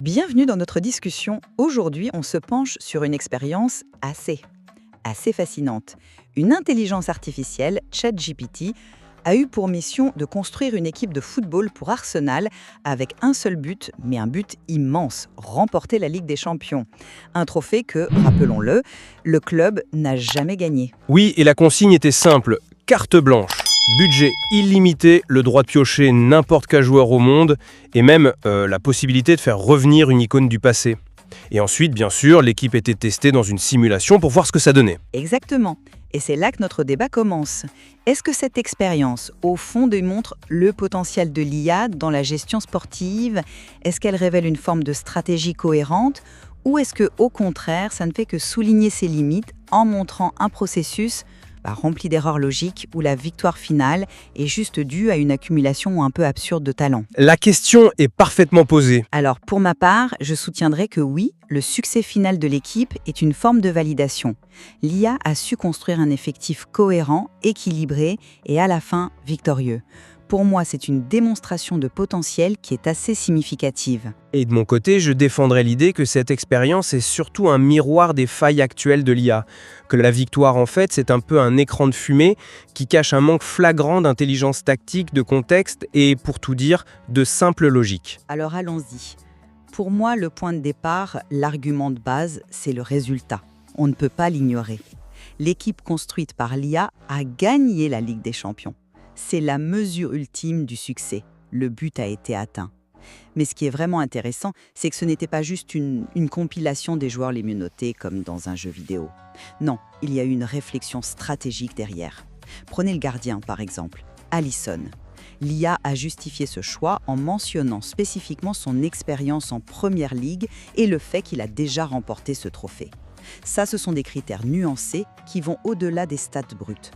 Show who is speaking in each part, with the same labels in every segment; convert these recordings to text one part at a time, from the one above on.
Speaker 1: Bienvenue dans notre discussion. Aujourd'hui, on se penche sur une expérience assez fascinante. Une intelligence artificielle, ChatGPT, a eu pour mission de construire une équipe de football pour Arsenal avec un seul but, mais un but immense, remporter la Ligue des Champions. Un trophée que, rappelons-le, le club n'a jamais gagné.
Speaker 2: Oui, et la consigne était simple, carte blanche. Budget illimité, le droit de piocher n'importe quel joueur au monde, et même la possibilité de faire revenir une icône du passé. Et ensuite, bien sûr, l'équipe était testée dans une simulation pour voir ce que ça donnait.
Speaker 1: Exactement. Et c'est là que notre débat commence. Est-ce que cette expérience, au fond, démontre le potentiel de l'IA dans la gestion sportive? Est-ce qu'elle révèle une forme de stratégie cohérente? Ou est-ce que, au contraire, ça ne fait que souligner ses limites en montrant un processus rempli d'erreurs logiques où la victoire finale est juste due à une accumulation un peu absurde de talents?
Speaker 2: La question est parfaitement posée.
Speaker 1: Alors, pour ma part, je soutiendrai que oui, le succès final de l'équipe est une forme de validation. L'IA a su construire un effectif cohérent, équilibré et à la fin victorieux. Pour moi, c'est une démonstration de potentiel qui est assez significative.
Speaker 2: Et de mon côté, je défendrai l'idée que cette expérience est surtout un miroir des failles actuelles de l'IA. Que la victoire, en fait, c'est un peu un écran de fumée qui cache un manque flagrant d'intelligence tactique, de contexte et, pour tout dire, de simple logique.
Speaker 1: Alors allons-y. Pour moi, le point de départ, l'argument de base, c'est le résultat. On ne peut pas l'ignorer. L'équipe construite par l'IA a gagné la Ligue des Champions. C'est la mesure ultime du succès. Le but a été atteint. Mais ce qui est vraiment intéressant, c'est que ce n'était pas juste une compilation des joueurs les mieux notés comme dans un jeu vidéo. Non, il y a eu une réflexion stratégique derrière. Prenez le gardien, par exemple, Alisson. L'IA a justifié ce choix en mentionnant spécifiquement son expérience en Première Ligue et le fait qu'il a déjà remporté ce trophée. Ça, ce sont des critères nuancés qui vont au-delà des stats brutes.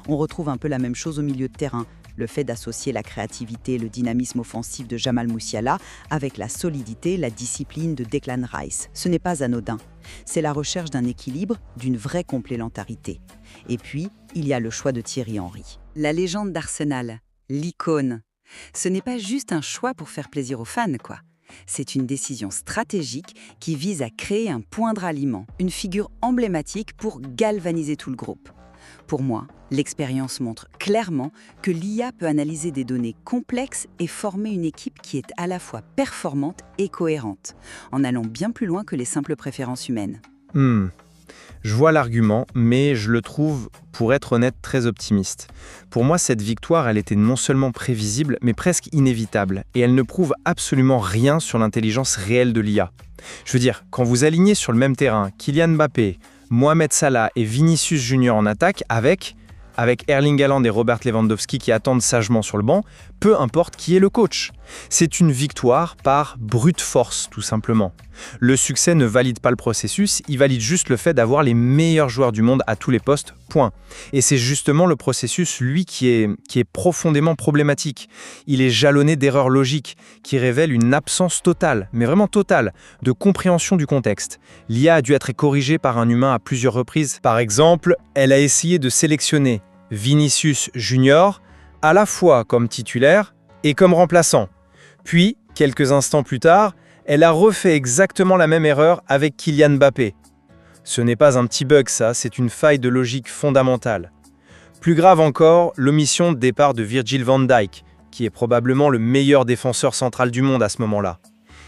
Speaker 1: On retrouve un peu la même chose au milieu de terrain, le fait d'associer la créativité et le dynamisme offensif de Jamal Musiala avec la solidité, la discipline de Declan Rice. Ce n'est pas anodin. C'est la recherche d'un équilibre, d'une vraie complémentarité. Et puis, il y a le choix de Thierry Henry. La légende d'Arsenal, l'icône. Ce n'est pas juste un choix pour faire plaisir aux fans, quoi. C'est une décision stratégique qui vise à créer un point de ralliement, une figure emblématique pour galvaniser tout le groupe. Pour moi, l'expérience montre clairement que l'IA peut analyser des données complexes et former une équipe qui est à la fois performante et cohérente, en allant bien plus loin que les simples préférences humaines.
Speaker 3: Je vois l'argument, mais je le trouve, pour être honnête, très optimiste. Pour moi, cette victoire, elle était non seulement prévisible, mais presque inévitable, et elle ne prouve absolument rien sur l'intelligence réelle de l'IA. Je veux dire, quand vous alignez sur le même terrain Kylian Mbappé, Mohamed Salah et Vinicius Junior en attaque avec Erling Haaland et Robert Lewandowski qui attendent sagement sur le banc, peu importe qui est le coach. C'est une victoire par brute force, tout simplement. Le succès ne valide pas le processus, il valide juste le fait d'avoir les meilleurs joueurs du monde à tous les postes, point. Et c'est justement le processus, lui, qui est profondément problématique. Il est jalonné d'erreurs logiques, qui révèlent une absence totale, mais vraiment totale, de compréhension du contexte. L'IA a dû être corrigée par un humain à plusieurs reprises. Par exemple, elle a essayé de sélectionner Vinicius Junior à la fois comme titulaire et comme remplaçant. Puis, quelques instants plus tard, elle a refait exactement la même erreur avec Kylian Mbappé. Ce n'est pas un petit bug ça, c'est une faille de logique fondamentale. Plus grave encore, l'omission de départ de Virgil van Dijk, qui est probablement le meilleur défenseur central du monde à ce moment-là.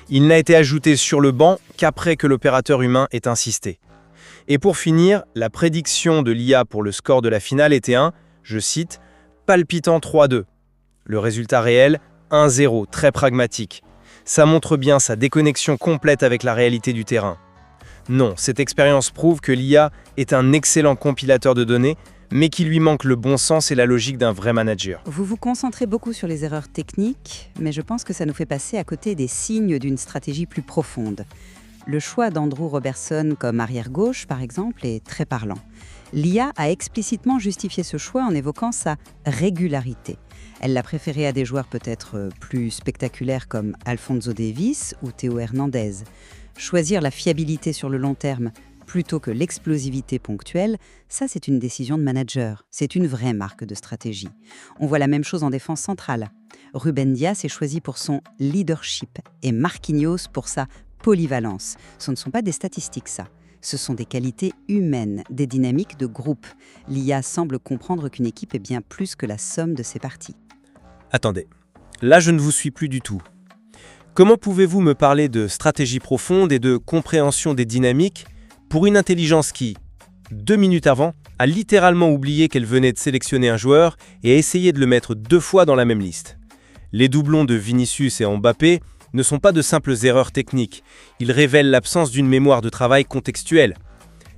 Speaker 3: Il n'a été ajouté sur le banc qu'après que l'opérateur humain ait insisté. Et pour finir, la prédiction de l'IA pour le score de la finale était je cite, « palpitant 3-2 ». Le résultat réel, 1-0, très pragmatique. Ça montre bien sa déconnexion complète avec la réalité du terrain. Non, cette expérience prouve que l'IA est un excellent compilateur de données, mais qu'il lui manque le bon sens et la logique d'un vrai manager.
Speaker 1: Vous vous concentrez beaucoup sur les erreurs techniques, mais je pense que ça nous fait passer à côté des signes d'une stratégie plus profonde. Le choix d'Andrew Robertson comme arrière-gauche, par exemple, est très parlant. L'IA a explicitement justifié ce choix en évoquant sa régularité. Elle l'a préféré à des joueurs peut-être plus spectaculaires comme Alphonso Davies ou Théo Hernandez. Choisir la fiabilité sur le long terme plutôt que l'explosivité ponctuelle, ça c'est une décision de manager. C'est une vraie marque de stratégie. On voit la même chose en défense centrale. Ruben Dias est choisi pour son leadership et Marquinhos pour sa polyvalence. Ce ne sont pas des statistiques, ça. Ce sont des qualités humaines, des dynamiques de groupe. L'IA semble comprendre qu'une équipe est bien plus que la somme de ses parties.
Speaker 2: Attendez, là je ne vous suis plus du tout. Comment pouvez-vous me parler de stratégie profonde et de compréhension des dynamiques pour une intelligence qui, 2 minutes avant, a littéralement oublié qu'elle venait de sélectionner un joueur et a essayé de le mettre 2 fois dans la même liste? Les doublons de Vinicius et Mbappé ne sont pas de simples erreurs techniques, ils révèlent l'absence d'une mémoire de travail contextuelle.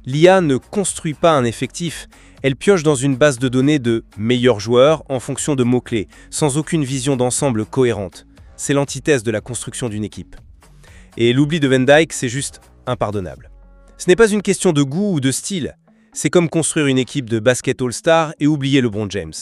Speaker 2: L'IA ne construit pas un effectif, elle pioche dans une base de données de meilleurs joueurs en fonction de mots-clés, sans aucune vision d'ensemble cohérente. C'est l'antithèse de la construction d'une équipe. Et l'oubli de Van Dijk, c'est juste impardonnable. Ce n'est pas une question de goût ou de style, c'est comme construire une équipe de basket All-Star et oublier LeBron James.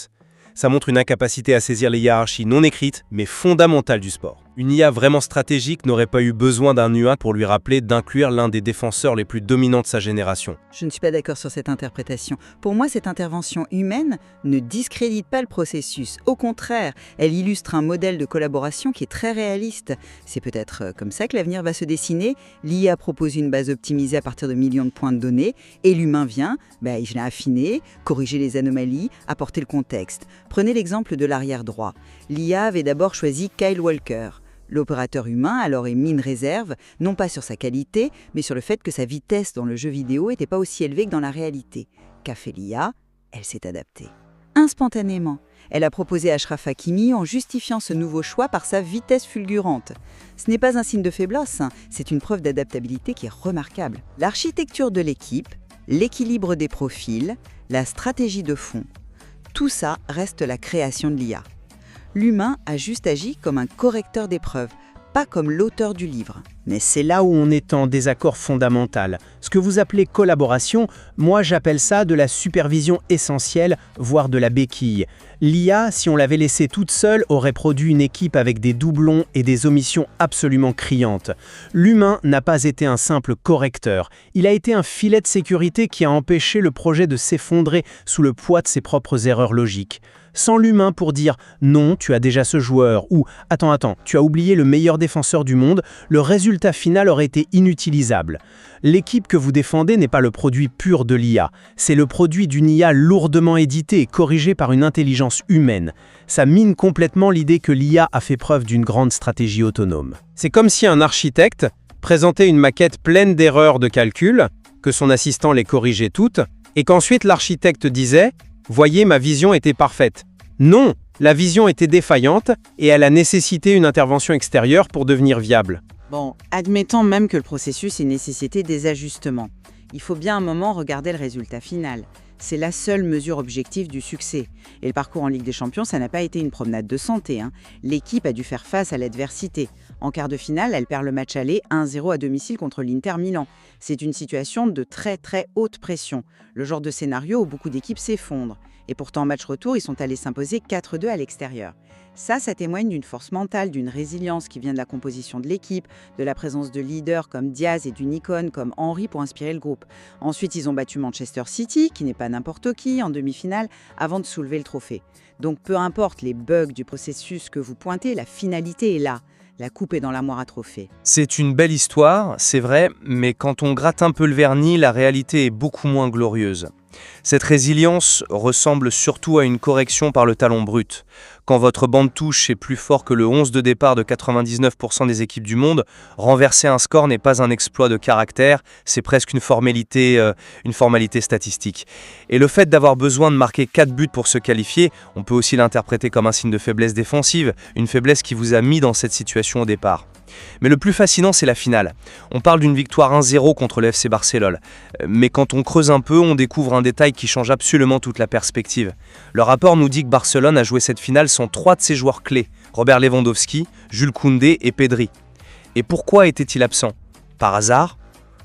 Speaker 2: Ça montre une incapacité à saisir les hiérarchies non écrites, mais fondamentales du sport. Une IA vraiment stratégique n'aurait pas eu besoin d'un humain pour lui rappeler d'inclure l'un des défenseurs les plus dominants de sa génération.
Speaker 1: Je ne suis pas d'accord sur cette interprétation. Pour moi, cette intervention humaine ne discrédite pas le processus. Au contraire, elle illustre un modèle de collaboration qui est très réaliste. C'est peut-être comme ça que l'avenir va se dessiner. L'IA propose une base optimisée à partir de millions de points de données et l'humain vient, il vient affiner, corriger les anomalies, apporter le contexte. Prenez l'exemple de l'arrière droit. L'IA avait d'abord choisi Kyle Walker. L'opérateur humain alors émis une réserve, non pas sur sa qualité, mais sur le fait que sa vitesse dans le jeu vidéo n'était pas aussi élevée que dans la réalité. Qu'a fait l'IA? Elle s'est adaptée. Instantanément, elle a proposé Achraf Hakimi en justifiant ce nouveau choix par sa vitesse fulgurante. Ce n'est pas un signe de faiblesse, c'est une preuve d'adaptabilité qui est remarquable. L'architecture de l'équipe, l'équilibre des profils, la stratégie de fond, tout ça reste la création de l'IA. L'humain a juste agi comme un correcteur d'épreuves, pas comme l'auteur du livre.
Speaker 4: Mais c'est là où on est en désaccord fondamental. Ce que vous appelez collaboration, moi j'appelle ça de la supervision essentielle, voire de la béquille. L'IA, si on l'avait laissée toute seule, aurait produit une équipe avec des doublons et des omissions absolument criantes. L'humain n'a pas été un simple correcteur. Il a été un filet de sécurité qui a empêché le projet de s'effondrer sous le poids de ses propres erreurs logiques. Sans l'humain pour dire « non, tu as déjà ce joueur » ou « attends, tu as oublié le meilleur défenseur du monde », le résultat final aurait été inutilisable. L'équipe que vous défendez n'est pas le produit pur de l'IA, c'est le produit d'une IA lourdement éditée et corrigée par une intelligence humaine. Ça mine complètement l'idée que l'IA a fait preuve d'une grande stratégie autonome.
Speaker 2: C'est comme si un architecte présentait une maquette pleine d'erreurs de calcul, que son assistant les corrigeait toutes, et qu'ensuite l'architecte disait « voyez, ma vision était parfaite ». Non, la vision était défaillante et elle a nécessité une intervention extérieure pour devenir viable.
Speaker 5: Bon, admettons même que le processus ait nécessité des ajustements. Il faut bien un moment regarder le résultat final. C'est la seule mesure objective du succès. Et le parcours en Ligue des Champions, ça n'a pas été une promenade de santé. L'équipe a dû faire face à l'adversité. En quart de finale, elle perd le match aller 1-0 à domicile contre l'Inter Milan. C'est une situation de très très haute pression. Le genre de scénario où beaucoup d'équipes s'effondrent. Et pourtant, en match retour, ils sont allés s'imposer 4-2 à l'extérieur. Ça témoigne d'une force mentale, d'une résilience qui vient de la composition de l'équipe, de la présence de leaders comme Diaz et d'une icône comme Henry pour inspirer le groupe. Ensuite, ils ont battu Manchester City, qui n'est pas n'importe qui, en demi-finale, avant de soulever le trophée. Donc peu importe les bugs du processus que vous pointez, la finalité est là. La coupe est dans l'armoire à trophées.
Speaker 2: C'est une belle histoire, c'est vrai, mais quand on gratte un peu le vernis, la réalité est beaucoup moins glorieuse. Cette résilience ressemble surtout à une correction par le talon brut. Quand votre banc de touche est plus fort que le 11 de départ de 99% des équipes du monde, renverser un score n'est pas un exploit de caractère, c'est presque une formalité statistique. Et le fait d'avoir besoin de marquer 4 buts pour se qualifier, on peut aussi l'interpréter comme un signe de faiblesse défensive, une faiblesse qui vous a mis dans cette situation au départ. Mais le plus fascinant, c'est la finale. On parle d'une victoire 1-0 contre le FC Barcelone. Mais quand on creuse un peu, on découvre un détail qui change absolument toute la perspective. Le rapport nous dit que Barcelone a joué cette finale sans 3 de ses joueurs clés, Robert Lewandowski, Jules Koundé et Pedri. Et pourquoi était-il absent? Par hasard?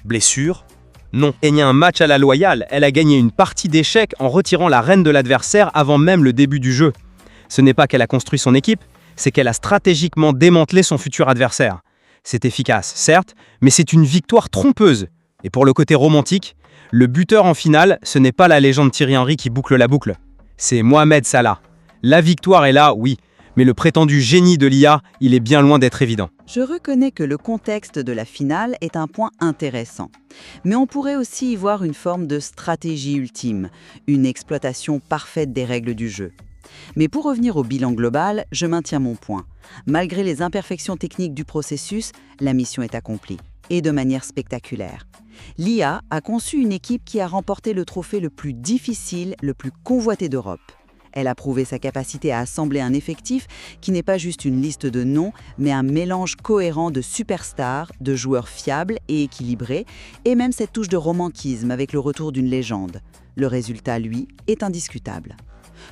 Speaker 2: Blessure? Non.
Speaker 4: Il y a un match à la loyale, elle a gagné une partie d'échecs en retirant la reine de l'adversaire avant même le début du jeu. Ce n'est pas qu'elle a construit son équipe, c'est qu'elle a stratégiquement démantelé son futur adversaire. C'est efficace, certes, mais c'est une victoire trompeuse. Et pour le côté romantique, le buteur en finale, ce n'est pas la légende Thierry Henry qui boucle la boucle. C'est Mohamed Salah. La victoire est là, oui,
Speaker 3: mais le prétendu génie de l'IA, il est bien loin d'être évident.
Speaker 1: Je reconnais que le contexte de la finale est un point intéressant. Mais on pourrait aussi y voir une forme de stratégie ultime, une exploitation parfaite des règles du jeu. Mais pour revenir au bilan global, je maintiens mon point. Malgré les imperfections techniques du processus, la mission est accomplie, et de manière spectaculaire. L'IA a conçu une équipe qui a remporté le trophée le plus difficile, le plus convoité d'Europe. Elle a prouvé sa capacité à assembler un effectif qui n'est pas juste une liste de noms, mais un mélange cohérent de superstars, de joueurs fiables et équilibrés, et même cette touche de romantisme avec le retour d'une légende. Le résultat, lui, est indiscutable.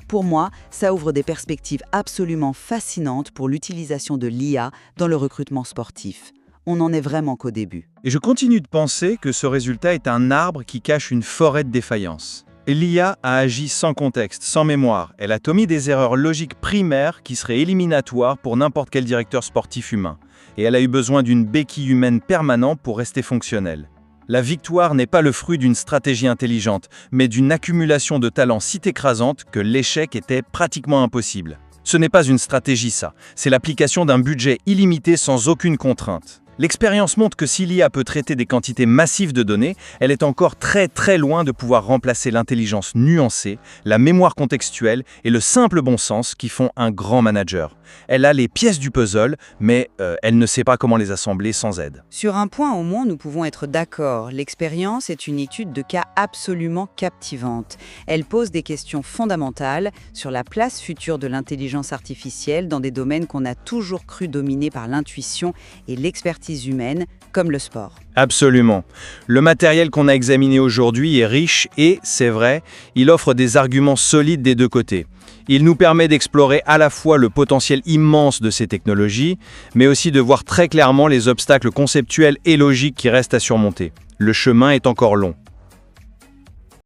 Speaker 1: Pour moi, ça ouvre des perspectives absolument fascinantes pour l'utilisation de l'IA dans le recrutement sportif. On n'en est vraiment qu'au début.
Speaker 3: Et je continue de penser que ce résultat est un arbre qui cache une forêt de défaillances. L'IA a agi sans contexte, sans mémoire. Elle a commis des erreurs logiques primaires qui seraient éliminatoires pour n'importe quel directeur sportif humain. Et elle a eu besoin d'une béquille humaine permanente pour rester fonctionnelle. La victoire n'est pas le fruit d'une stratégie intelligente, mais d'une accumulation de talents si écrasante que l'échec était pratiquement impossible. Ce n'est pas une stratégie, ça. C'est l'application d'un budget illimité sans aucune contrainte. L'expérience montre que si l'IA peut traiter des quantités massives de données, elle est encore très loin de pouvoir remplacer l'intelligence nuancée, la mémoire contextuelle et le simple bon sens qui font un grand manager. Elle a les pièces du puzzle, mais elle ne sait pas comment les assembler sans aide.
Speaker 5: Sur un point au moins, nous pouvons être d'accord. L'expérience est une étude de cas absolument captivante. Elle pose des questions fondamentales sur la place future de l'intelligence artificielle dans des domaines qu'on a toujours cru dominés par l'intuition et l'expertise humaine, comme le sport.
Speaker 3: Absolument. Le matériel qu'on a examiné aujourd'hui est riche et, c'est vrai, il offre des arguments solides des deux côtés. Il nous permet d'explorer à la fois le potentiel immense de ces technologies, mais aussi de voir très clairement les obstacles conceptuels et logiques qui restent à surmonter. Le chemin est encore long.